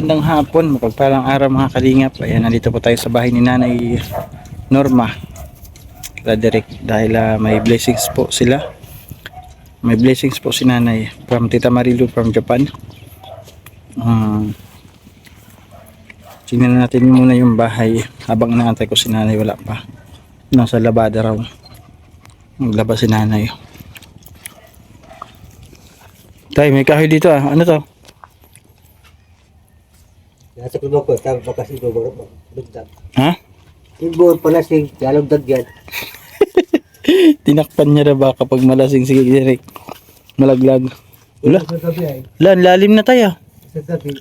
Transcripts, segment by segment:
magandang hapon, mapagpalang araw mga kalingap. Ayan, nandito po tayo sa bahay ni Nanay Norma Roderick dahil may blessings po sila. May blessings po si Nanay from Tita Marilu from Japan. Tingnan natin muna yung bahay habang inaantay ko si Nanay, wala pa. Nasa labada raw. Maglabas si Nanay. Tay, may kahoy dito ah. Ano to? Nasa kuno ko, sabi pa kasi lugdag. Ha? Ibuon pala si lugdag yan. Tinakpan niya na ba kapag malasing si Derek? Malaglag. Wala. Sa gabi ay, Lalim na tayo. sa gabi,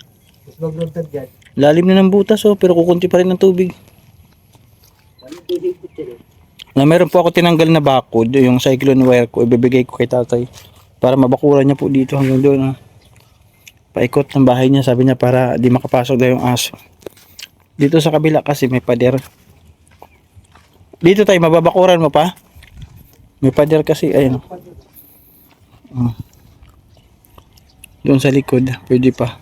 mas maglugdag yan. Lalim na ng butas oh, pero kukunti pa rin ng tubig. Ano pwede ko ito Meron po ako tinanggal na bakod, yung cyclone wire ko, ibibigay ko kay tatay para mabakuran niya po dito hanggang doon. Paikot ng bahay niya, sabi niya para di makapasok daw yung aso. Dito sa kabila kasi may pader. Dito tayo, mababakuran mo pa? May pader kasi, ayun. Doon sa likod, pwede pa.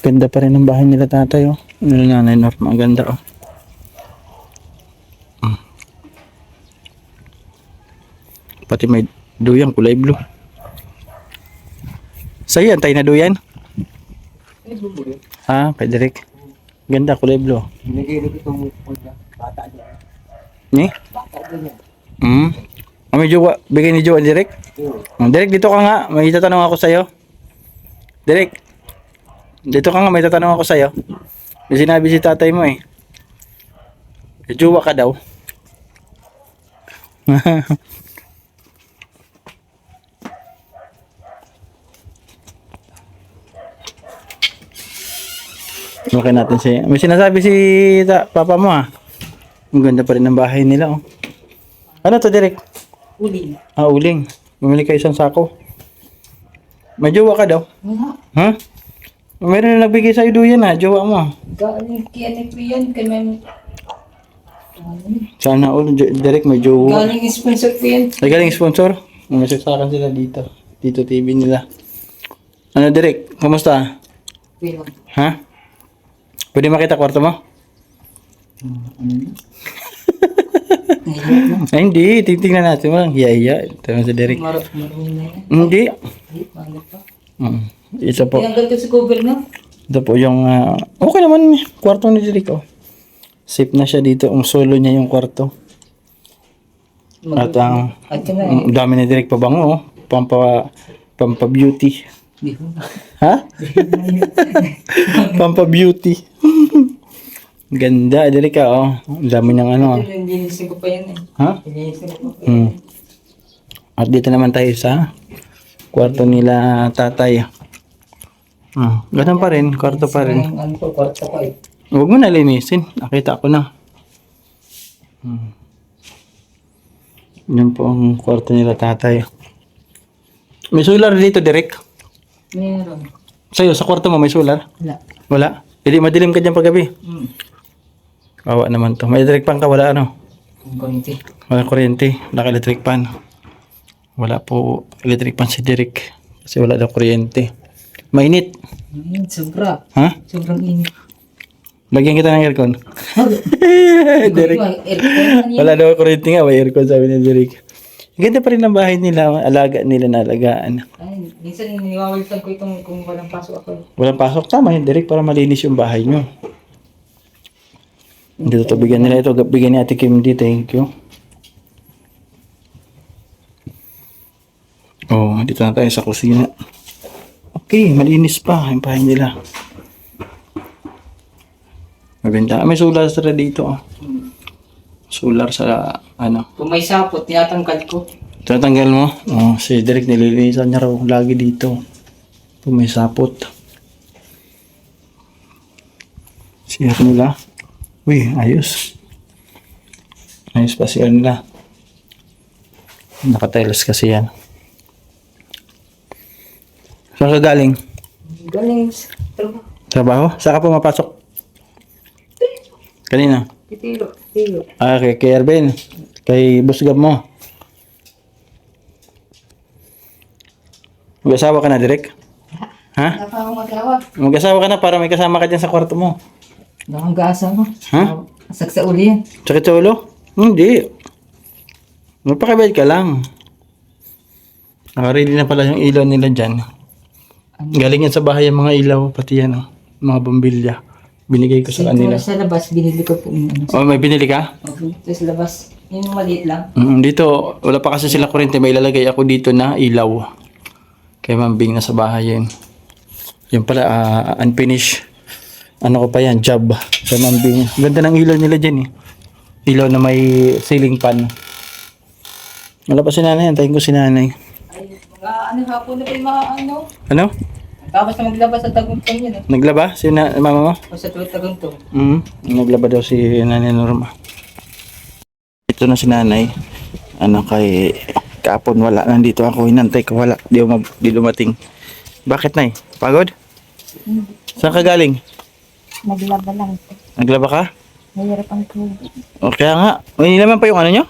Ganda pa rin ng bahay nila tatay oh. Ano na, Nanay Norma, ang ganda oh. Pati may duyan, kulay blue. Sa'yo yan, tayo na duyan? Ha, kay Derek. Ganda, kulay blue. Nagigilip itong bata niya. Ni? Bata niya. May jowa, bigay ni Jowa, Derek? Derek, dito ka nga, may tatanong ako sa'yo. Derek, dito ka nga, may tatanong ako sa'yo. May sinabi si tatay mo eh. May jowa ka daw. Okay natin siya. May sinasabi si papa mo ah. Ang ganda pa rin ng bahay nila oh. Ano to, Derek? Uling. Uling. Bumili kayo isang sako. May jowa ka daw? Ha? Meron na nagbigay sa'yo duyan ha, jowa mo. Galing kiyanip yan, kaya Sana all, Derek may jowa. galing sponsor ko yan. Ay, galing sponsor? May saksakan sila dito. Dito TV nila. Ano, Derek? Kamusta? Pero, Ha? Pwede makita kwarto mo? Ay, hindi. Titingnan natin. Walang hiya-hiya. Ito si Derek. marunong na yan. Hindi. Ano pa? Ito po. Tinanggal ko sa cover, no? Ito po yung... okay naman. Kwarto ni Derek. Oh. Safe na siya dito. Ang solo niya yung kwarto. At ang... At yun na ang dami ni Derek pabango. Oh. Pampa beauty. Ha? Pampa beauty. Ganda, Derek ka, oh. Ang dami ng ano, ah. Linisin ko pa yan eh. Ha? Linisin ko pa yan. At dito naman tayo sa kwarto nila tatay. Ganun pa rin, kwarto pa rin. Ano po, kwarto ko eh. Huwag mo na linisin, nakita ko na. Yan po ang kwarto nila tatay. May solar dito, Derek. Meron. Sa'yo, sa kwarto mo may solar? Wala. Wala? Hindi madilim ka dyan paggabi. Kawa naman to. May electric pan ka, wala ano? Ang konti. Wala kuryente, wala ka electric pan. Wala po electric pan si Derek. Kasi wala daw kuryente. Mainit. Sobra. Ha? Sobrang init. Lagyan kita ng aircon. Derek. Aircon. Wala daw kuryente nga, may aircon sabi ni Derek. Ganda pa rin ang bahay nila, alaga nila na alagaan. Ay, minsan niwawalitan ko itong kung walang pasok ako. Walang pasok, tama yun Derek, para malinis yung bahay nyo. Dito to, bigyan nila ito, bigyan ni Ate Kim D, thank you. Oh, dito na tayo sa kusina. Okay, malinis pa yung bahay nila. Mabenta. May solar sa dito. Oh. Solar sa ano. Kung may sapot, tinatangkad ko. Tatanggal mo? Oh, si Derek nililinisan niya raw lagi dito. Kung may sapot. Siya nila. Uy, ayos. Ayos pa siya nila. Nakatiles kasi yan. Saan ka galing? Galing sa trabaho. Trabaho? Saan ka pumapasok? Kanina? Titilo. Kay Erben. Kay Busgab mo. Mag-asawa ka na, Derek? Ha? Wala pa akong mag-awa. Mag-asawa ka na para may kasama ka dyan sa kwarto mo. Wala akong gaasa mo. Ha? Asag sa uli yan. Sakit sa ulo? Hindi. Magpakabait ka lang. Nakaready na pala yung ilaw nila dyan. Galing yan sa bahay yung mga ilaw, pati yan, mga bombilya. Binigay ko sa kanila. Ito sa labas, binili ko po yung ano. Oh, may binili ka? Okay. Ito sa labas. Yung maliit lang. Dito, wala pa kasi sila kuryente. May ilalagay ako dito na ilaw. Kay Mambing na sa bahay yun. Yung pala, unfinished. Ano ko pa yan, job. Kay Mambing. Ganda ng ilaw nila dyan eh. Ilaw na may ceiling fan. Wala pa si nanay. Antayin ko si nanay. Ay, mga ano hapon na pa yung mga ano. Ano? Tapos na maglabas sa taguntong yun eh. Naglaba? Si mama mo? O sa tuwag taguntong. Naglaba daw si nanay Norma. Ito na si nanay. Ano kay kapon wala. Nandito ako. Hinantay ko wala. Di dumating. Bakit nay? Pagod? Saan ka galing? Naglaba lang. Naglaba ka? Mahirap ang tubig. O kaya nga. May naman pa yung ano nyo?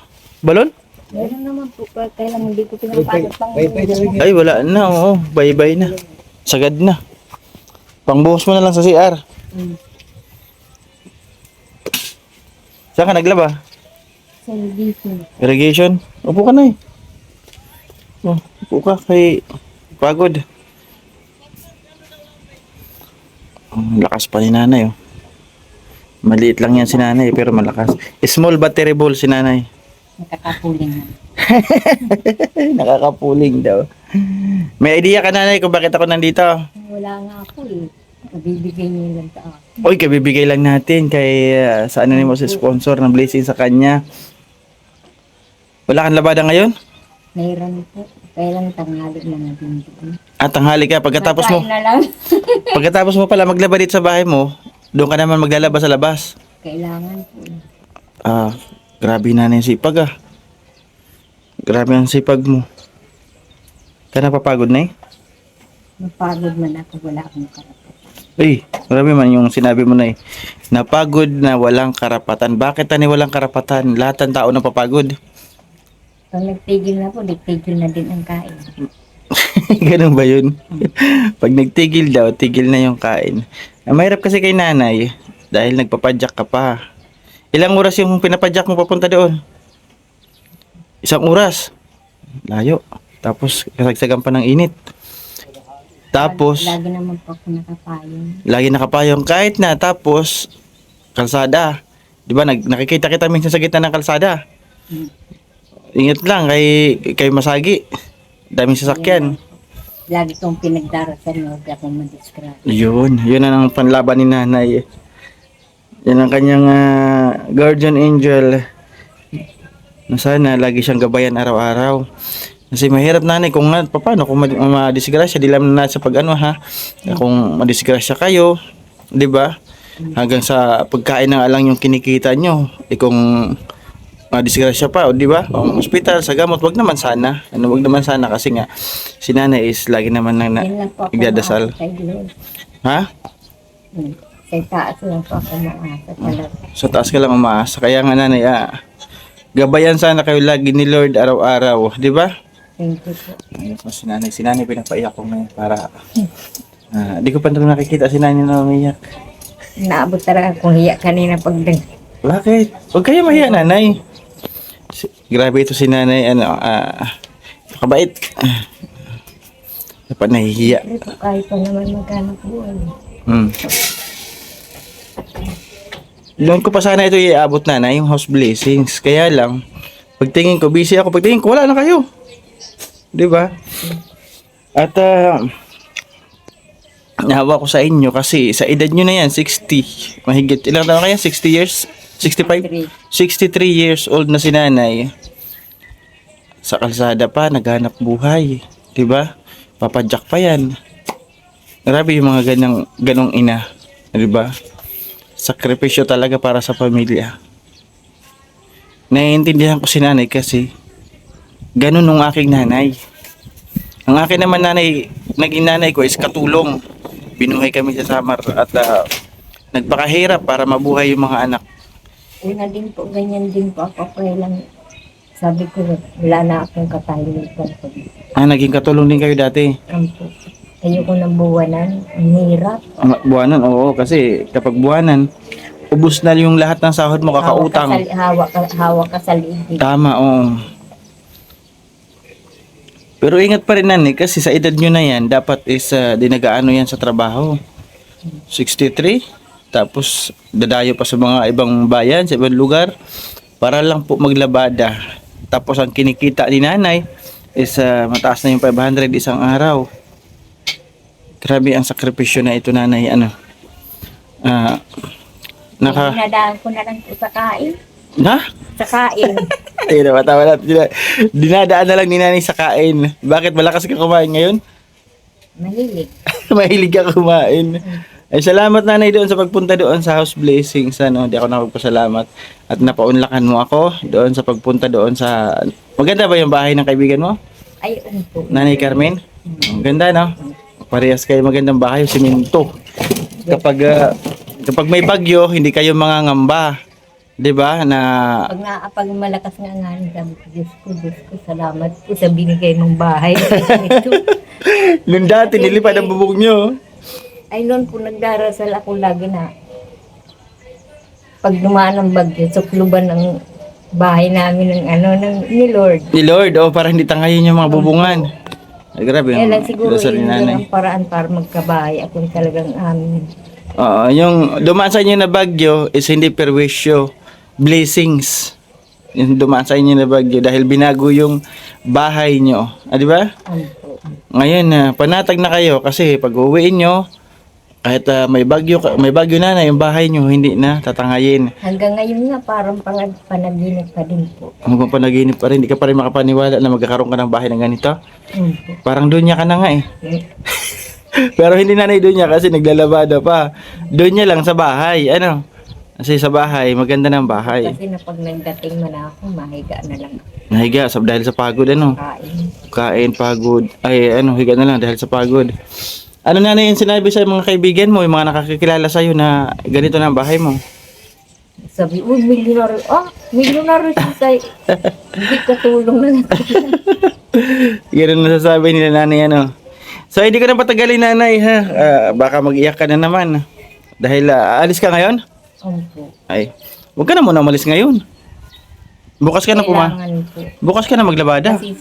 Balon? Meron naman po, pero kaya lang hindi ko pinapasok pang Ay wala na. Oo. Bye-bye na. Sagad na. Pangbuhos mo na lang sa CR. Saan ka naglaba? celebration. Irrigation? Upo ka na eh. Oh, upo ka kay pagod. Lakas pa ni nanay oh. Maliit lang yan si nanay pero malakas. Small but terrible si nanay. Nakakapuling na. Nakakapuling daw. May idea ka nanay kung bakit ako nandito? Wala nga ako eh. Nabibigay niyo lang sa akin. Uy, kabibigay lang natin kay sa anonymous sponsor ng blessing sa kanya. Wala kang labada ngayon? Mayroon po. Kaya lang tanghali na natin. At tanghali ka pagkatapos mo. Makain na lang. Pagkatapos mo pala maglaba dito sa bahay mo, doon ka naman maglalaba sa labas. Kailangan po. Grabe na yung sipag ah. Grabe ang sipag mo. Ka napapagod na eh? Mapagod man ako. Wala akong karapatan. Uy, grabe man yung sinabi mo na eh. Napagod na walang karapatan. Bakit tani walang karapatan? Lahat ng tao napapagod. Pag nagtigil na po, nagtigil na din ang kain. Ganun ba yun? Pag nagtigil daw, tigil na yung kain. Mahirap kasi kay nanay dahil nagpapadyak ka pa. Ilang oras yung pinapadyak mo papunta doon? Isang oras. Layo. Tapos kasagsagan pa ng init. Tapos Lagi naman po ako nakapayong. lagi nakapayong kahit na tapos kalsada. 'Di ba nakikita kita minsan sa gitna ng kalsada. Ingat lang kay masagi. Daming sasakyan. Lagi kong pinagdarasan na huwag akong madisgrasya. Yun ang panlaban ni nanay. Yan ang kanyang guardian angel. Na sana lagi siyang gabayan araw-araw. Kasi mahirap nanay kung paano kung madisgrasya, di lang na sa pag-ano ha. Kung madisgrasya kayo, 'di ba? Hanggang sa pagkain na lang yung kinikita nyo. Kung madisgrasya pa, 'di ba? Ang ospital sa gamot, wag naman sana. Wag naman sana kasi nga si nanay is lagi naman nang Yan lang po ako nagdadasal. maasa kay Lord. Ha? Sa taas lang po ako maasa talaga. Sa taas ka lang umaasa. Kaya nga nanay, gabayan sana kayo lagi ni Lord araw-araw, 'di ba? Thank you po. Ayun po si nanay pinapaiyak ko ngayon para di ko pa rin nakikita si nanay na umiyak. Naabot talaga kung hiya kanina pagdag. Bakit? Huwag kayo mahiya nanay. Grabe ito si nanay, kabait. Dapat nahihiya. Siyempre po kahit pa naman maghanap buhay. Doon ko pa sana ito iabot nanay, yung house blessings. Kaya lang, pagtingin ko, busy ako. Pagtingin ko, wala na kayo. 'Di ba? At nahawa ko sa inyo kasi sa edad nyo na yan, 60. Mahigit, ilang taon kaya? 60 years? 65? 63 years old na si nanay. Sa kalsada pa, naghanap buhay. 'Di ba? Papadyak pa yan. Grabe yung mga ganong ina. 'Di ba? Sakripisyo talaga para sa pamilya. Naiintindihan ko si nanay kasi ganun nung aking nanay. Ang akin naman naging nanay ko is katulong. Binuhay kami sa Samar at nagpakahirap para mabuhay yung mga anak. Una din po, ganyan din po ako. Kaya lang, sabi ko, wala na akong katahimikan po. Naging katulong din kayo dati. Kampo. Ayoko ng buwanan. Ang hirap. Buwanan, oo, kasi kapag buwanan, ubus na yung lahat ng sahod mo, kakautang. Hawak ka sa liig. Tama, oo. Pero ingat pa rin nanay, kasi sa edad nyo na yan, dapat is dinagaano yan sa trabaho. 63, tapos dadayo pa sa mga ibang bayan, sa ibang lugar, para lang po maglabada. Tapos ang kinikita ni nanay is mataas na yung 500 isang araw. Grabe ang sakripisyo na ito nanay, ano. Dinadaan ko na lang sa kain. Na? Sa kain. Ayun na, matawa natin. Dinadaan na lang ni nanay sa kain. Bakit malakas ka kumain ngayon? Mahilig. Mahilig ka kumain. Ay, salamat nanay doon sa pagpunta doon sa House Blessings. Ano, di ako nakapagpasalamat. At napaunlakan mo ako doon sa pagpunta doon sa... Maganda ba yung bahay ng kaibigan mo? Ay, po. Nanay Carmen? Ang ganda, no? Parehas kayo magandang bahay, siminto. Kapag may bagyo, hindi kayo mangangamba. 'Di ba? Pag malakas nga sabi ko, Diyos ko, salamat po sa binigay mong bahay. Ito. Nung dati, nilipad ang bubong nyo. Ay, noon po nagdarasal ako lagi na pag dumaan ang bagyo, sukluban ng bahay namin ni Lord. Ni Lord, para hindi tangayin yung mga bubungan. Ay, grabe. Kaya lang siguro dasal ni yun nanay. ang paraan para magkabahay. Ako talagang amin. Oo, yung dumaan sa inyo na bagyo is hindi perwisyo. Blessings. Yung dumaan sa inyo na bagyo dahil binago yung bahay nyo. Di ba? Ngayon, panatag na kayo kasi pag uwiin nyo, kahit may bagyo na yung bahay nyo, hindi na tatangayin. Hanggang ngayon nga, parang panaginip pa din po. Hanggang panaginip pa rin, hindi ka pa rin makapaniwala na magkakaroon ka ng bahay ng ganito. Parang doon niya ka na nga eh. Pero hindi nanay doon niya kasi naglalabada pa. Doon niya lang sa bahay. Ano? Kasi sa bahay, maganda ng bahay. Kasi na pag nagdating man ako, mahiga na lang. Nahiga dahil sa pagod, ano? Kain, pagod. Ay, higa na lang dahil sa pagod. Ano na yung sinabi sa mga kaibigan mo, yung mga nakakakilala sa'yo na ganito na ang bahay mo? Sabi, milyonaryo. Milyonaryo siya sa'yo. Hindi katulong na natin. Ganun nasasabi nila nanay, ano? So, hindi ko na patagalin nanay, ha? Baka mag-iyak ka na naman. Dahil aalis ka ngayon? Ay, huwag ka na muna umalis ngayon. Bukas ka na bukas ka na maglabada. Kasi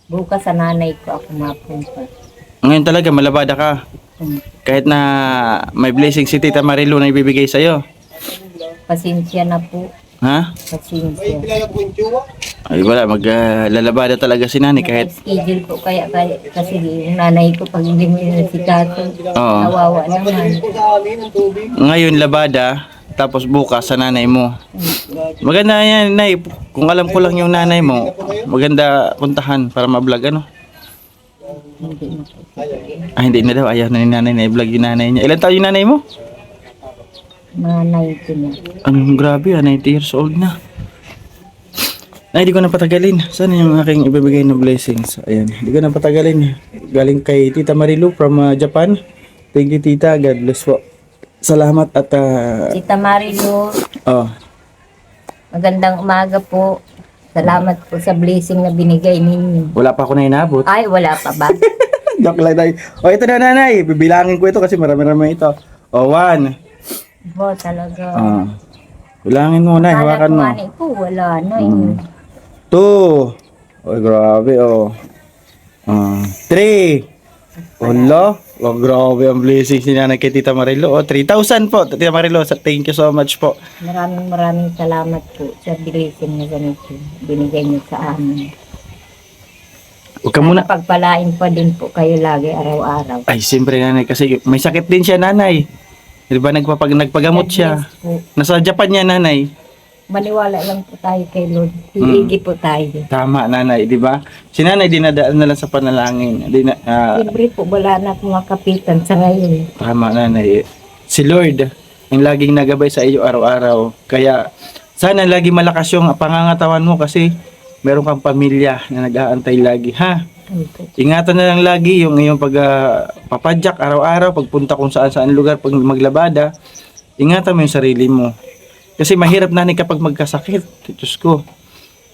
bukas sa nanay ko ako mapunta. Ngayon talaga malabada ka. Kahit na may blessing si Tita Marilu na ibibigay sa'yo. Pasensya na po. Ha? Pasensya. Ay wala, maglalabada talaga si nanay kahit... Schedule po kaya kasi yung nanay ko pag hindi mo yun si Tato, nawawa naman. Ngayon labada, tapos bukas sa nanay mo. Maganda yan, Nay. Kung alam ko lang yung nanay mo, maganda puntahan para ma-vlog, ano? Hindi na daw. Ayaw na ni nanay na i-vlog yung nanay niya. Ilan taon yung nanay mo? Mga 90 na. Anong grabe, 90 years old na. Ay, di ko na patagalin. Sana yung aking ibibigay na blessings. Ayan, di ko na patagalin. Galing kay Tita Marilu from Japan. Thank you, Tita. God bless po. Salamat at... Tita Marilu, magandang umaga po. Salamat po sa blessing na binigay ninyo. Wala pa ako na inabot. Ay, wala pa ba? Joke lang tayo. Ito na nanay. Bibilangin ko ito kasi marami-rami ito. 1. Bo, talaga. Bilangin mo na. Hawakan mo. Wala na. 2. Oy, grabe 3. Hello? Grabe ang blessings ni nanay kay Tita Marilu. 3,000 po. Tita Marilu, thank you so much po. Maraming salamat po sa blessing na ganito. Binigay niyo sa amin. Huwag ka muna. Pagpalain pa din po kayo lagi araw-araw. Ay, siyempre nanay. Kasi may sakit din siya nanay. Di ba nagpagamot siya? Nasa Japan niya nanay. Maniwala lang po tayo kay Lord. Hindi po tayo. Tama nanay, di ba? Si nanay dinadaan na lang sa panalangin. Siyempre po, wala na akong makapitan sa ngayon. Tama nanay. Si Lord ang laging nagabay sa iyo araw-araw. Kaya sana lagi malakas yung pangangatawan mo kasi meron kang pamilya na nag-aantay lagi, ha? Ingatan na lang lagi yung iyong papadyak araw-araw, pagpunta kung saan-saan lugar, pag maglabada. Ingatan mo yung sarili mo. Kasi mahirap nanay kapag magkasakit. Diyos ko.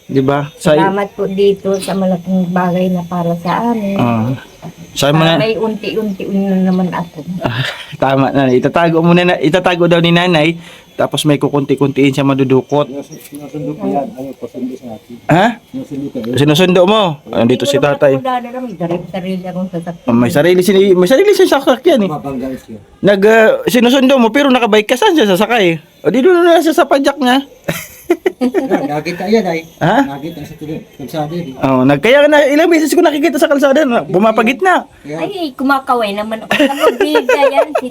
'Di ba? Salamat po dito sa malaking bagay na para sa amin. Sabi mo Para na, may unti-unti na naman ako. tama na. Itatago daw ni nanay, tapos may kukunti-kuntiin siya madudukot. Sinusundo ko yan. Ayaw, pasundo sa akin. Ha? Sinusundo ko. Sinusundo mo? Andito si tatay. Sarili akong sasakyan. May sarili siyang sasakyan eh. Mabangga siya. Sinusundo mo pero nakabike ka, saan siya sasakay? O di doon na siya sa padyak niya. Nakita yan ay. Ha? Nakita sa tulog. Kalsada yun. Oh, kaya na ilang beses ko nakikita sa kalsada na bumapagit na. Ay, kumakaway naman ako. Nagbiga yan. Si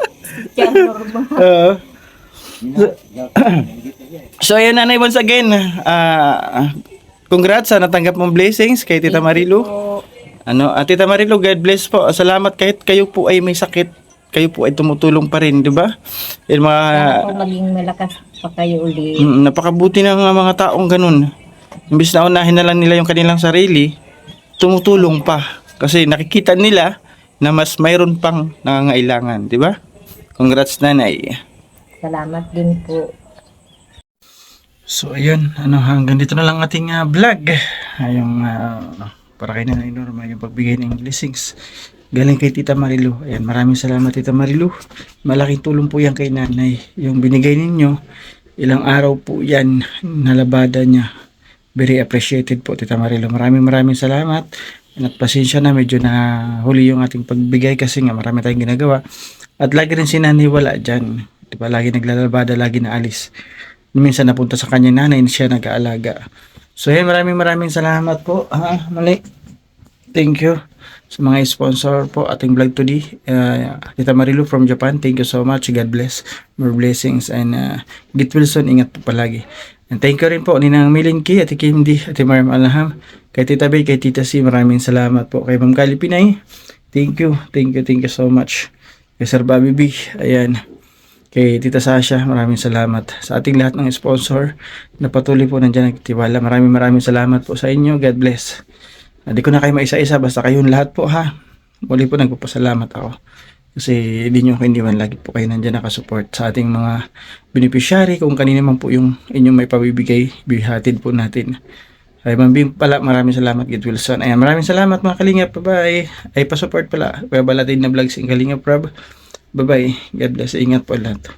Tiang Norma. So ayan nanay, once again, congrats sa natanggap mong blessings kay Tita Marilu. Tita Marilu, God bless po. Salamat kahit kayo po ay may sakit, kayo po ay tumutulong pa rin, di ba? Yan mga Sana po maging malakas pa kayo ulit. napakabuti ng mga taong ganun. Imbis na unahin na lang nila yung kanilang sarili, tumutulong pa kasi nakikita nila na mas mayroon pang nangangailangan, di ba? Congrats nanay. Salamat din po. So ayun, hanggang dito na lang ating vlog. Yung para kay Nanay Norma, yung pagbigay ng blessings galing kay Tita Marilu. Ayan, maraming salamat Tita Marilu. Malaking tulong po yan kay Nanay. Yung binigay ninyo, ilang araw po yan nalabada niya. Very appreciated po Tita Marilu. Maraming salamat. At pasensya na, medyo na huli yung ating pagbigay kasi nga marami tayong ginagawa. At lagi rin si Nanay wala dyan. Diba, lagi naglalabada, lagi naalis. Minsan napunta sa kanya nanay, siya nag-aalaga. So yan, maraming salamat po. Mali. Thank you sa mga sponsor po ating vlog today. Tita Marilu from Japan, thank you so much. God bless. More blessings. And Git Wilson, ingat po palagi. And thank you rin po ni Nang Milinki, Ate Kimdi, Ate Mariam Alham, kay Tita Bay, kay Tita C, maraming salamat po. Kay Ma'am Kali Pinay, thank you so much. Kay Sir Bobby B, ayan. Kay Tita Sasha, maraming salamat. Sa ating lahat ng sponsor na patuloy po nandiyan nagtitiwala. Maraming salamat po sa inyo. God bless. Hindi ko na kayo maisa-isa, basta kayong lahat po ha. Muli po nagpapasalamat ako. Kasi hindi nyo ako iniwan, lagi po kayo nandiyan nakasupport sa ating mga beneficiary. Kung kanina man po yung inyong may pabibigay, bihatid po natin. Ay mambing pala, maraming salamat Git Wilson. Ayan, maraming salamat mga Kalingap. Bye-bye. Ay, pasupport pala. Kaya balatin na vlogs yung Kalingap Rob. Bye-bye. God bless. Ingat po lahat.